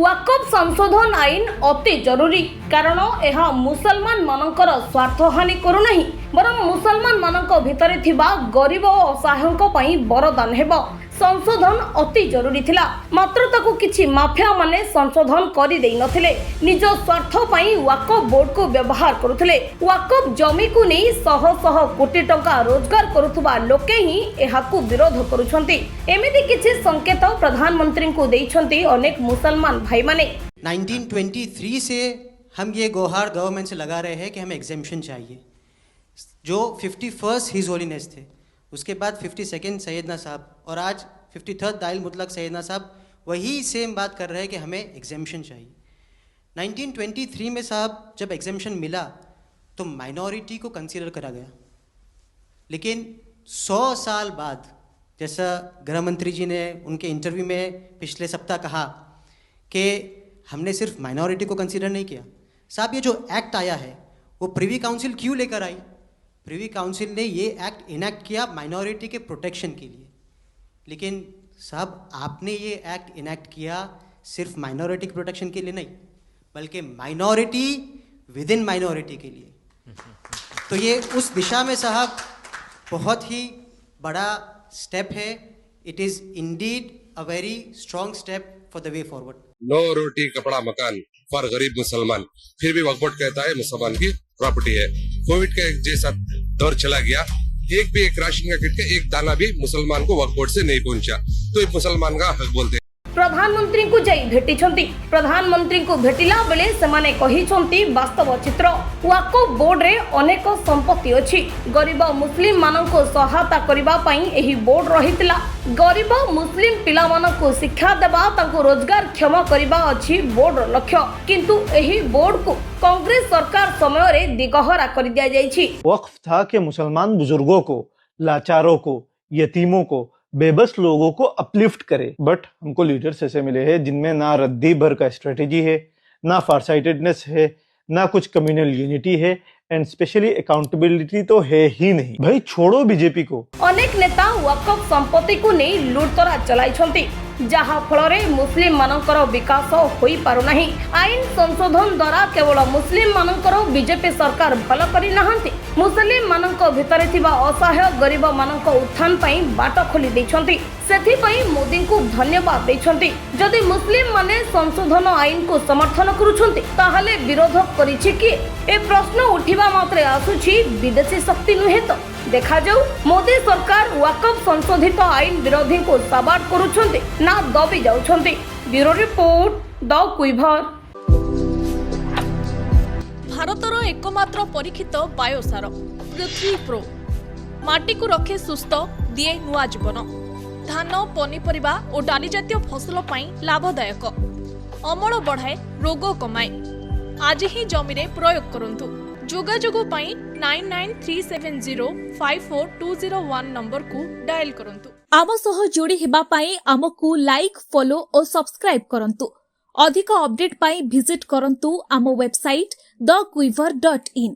वाकफ संशोधन आईन अति जरूरी कारण यह मुसलमान मानकर स्वार्थ हानि करूना बरं मुसलमान मानक भितर थिबा गरीब और असहायक पई वरदान हेबो। संशोधन अति जरूरी थिला मात्र ताकू किछि माफिया माने संशोधन करि देई नथिले। निज स्वार्थ पई वाकफ बोर्ड को व्यवहार करुथिले। वाकफ जमी को नहीं शह शह कोटी टंका रोजगार करुथुबा लोके ही एहाकू विरोध करुछंती। एमिति किछि संकेत प्रधानमंत्री को देइछंती अनेक मुसलमान भाई माने। 1923 से हम ये गुहार गवर्नमेंट से लगा रहे हैं कि हमें एग्जेम्पशन चाहिए। जो 51st हिज होलीनेस थे, उसके बाद 52nd सैयदना साहब और आज 53rd दाइल मुतलक सैयदना साहब वही सेम बात कर रहे हैं कि हमें एग्जेम्पशन चाहिए। 1923 में साहब जब एग्जेम्पशन मिला तो माइनॉरिटी को कंसीडर करा गया, लेकिन 100 साल बाद जैसा गृह मंत्री जी ने उनके इंटरव्यू में पिछले सप्ताह कहा कि हमने सिर्फ माइनॉरिटी को कंसीडर नहीं किया। साहब ये जो एक्ट आया है वो प्रिवी काउंसिल क्यों लेकर आई? प्रिवी काउंसिल ने ये एक्ट इनैक्ट किया माइनॉरिटी के प्रोटेक्शन के लिए, लेकिन साहब आपने ये एक्ट इनैक्ट किया सिर्फ माइनॉरिटी के प्रोटेक्शन के लिए नहीं, बल्कि माइनॉरिटी विद इन माइनॉरिटी के लिए। तो ये उस दिशा में साहब बहुत ही बड़ा स्टेप है। It is indeed a very strong step for the way forward. No roti kapda makaan for गरीब मुसलमान, फिर भी वक्फ बोर्ड कहता है मुसलमान की प्रॉपर्टी है। कोविड के जैसा दौर चला गया, एक राशन का किट का एक दाना भी मुसलमान को वक्फ बोर्ड से नहीं पहुंचा, तो एक मुसलमान का हक बोलते हैं। प्रधानमंत्री को जाई भेटिछंती। प्रधानमंत्री को भेटिला बेले सेमाने कहिछंती वास्तव चित्र। वाकफ बोर्ड रे अनेक संपत्ति अछि। गरीब मुस्लिम मानको सहायता करिबा पई एही बोर्ड रहितला। गरीब मुस्लिम पिला मानको शिक्षा देबा तांको रोजगार क्षम करिबा अछि बोर्ड लक्ष्य, किंतु एही बोर्ड को कांग्रेस सरकार समय रे दिगहरा कर दिया जायछि। वक्फ था कि मुसलमान बुजुर्गों को, लाचारों को, यतीमों को, बेबस लोगों को अपलिफ्ट करे, बट हमको लीडर्स ऐसे मिले हैं जिनमें ना रद्दी भर का स्ट्रेटेजी है, ना फारसाइटेडनेस है, ना कुछ कम्युनल यूनिटी है, एंड स्पेशली अकाउंटेबिलिटी तो है ही नहीं। भाई छोड़ो बीजेपी को। अनेक नेता वक्फ संपत्ति को नहीं लुटतरा चलाइछंती, जहा फल मुस्लिम मानकर विकास होई पारु नाही। आईन संशोधन द्वारा केवल मुस्लिम मानकर बीजेपी सरकार भल करि नाहंती, मुस्लिम मानक भितर थिबा असहाय गरीब मानक उत्थान पई बाट खोली दैछंती। सेथि पई मोदी को धन्यवाद दैछंती। जदि मुस्लिम माने संशोधन आईन को समर्थन करूछंती ताहाले विरोध करिछि कि? ए प्रश्न उठिबा मात्रे आसुछि विदेशी शक्ति नुहे तो। देखा जाऊ मोदी सरकार वाकफ संशोधित आईन विरोधी को सबाट करूछंती ना दबी जाउछंती। ब्यूरो रिपोर्ट, द क्विभर। भारतर एकमात्र परीक्षित बायोसार पृथ्वी प्रो माटी को रखे सुस्थ, दिए नुआ जीवन। धान, पनीपरिबा और डाली जातीय फसल पाई लाभदायक, अमल बढ़ाए, रोग कमाए। आज ही जमी रे प्रयोग करंतु। जोगाजोग पाई 9937054201 नंबर को डायल करंतु। आम सह जोड़ी हेबा पाई आमको लाइक, फॉलो और सब्सक्राइब करंतु। अधिक अपडेट पाई विजिट करंतु आम वेबसाइट thequiver.in।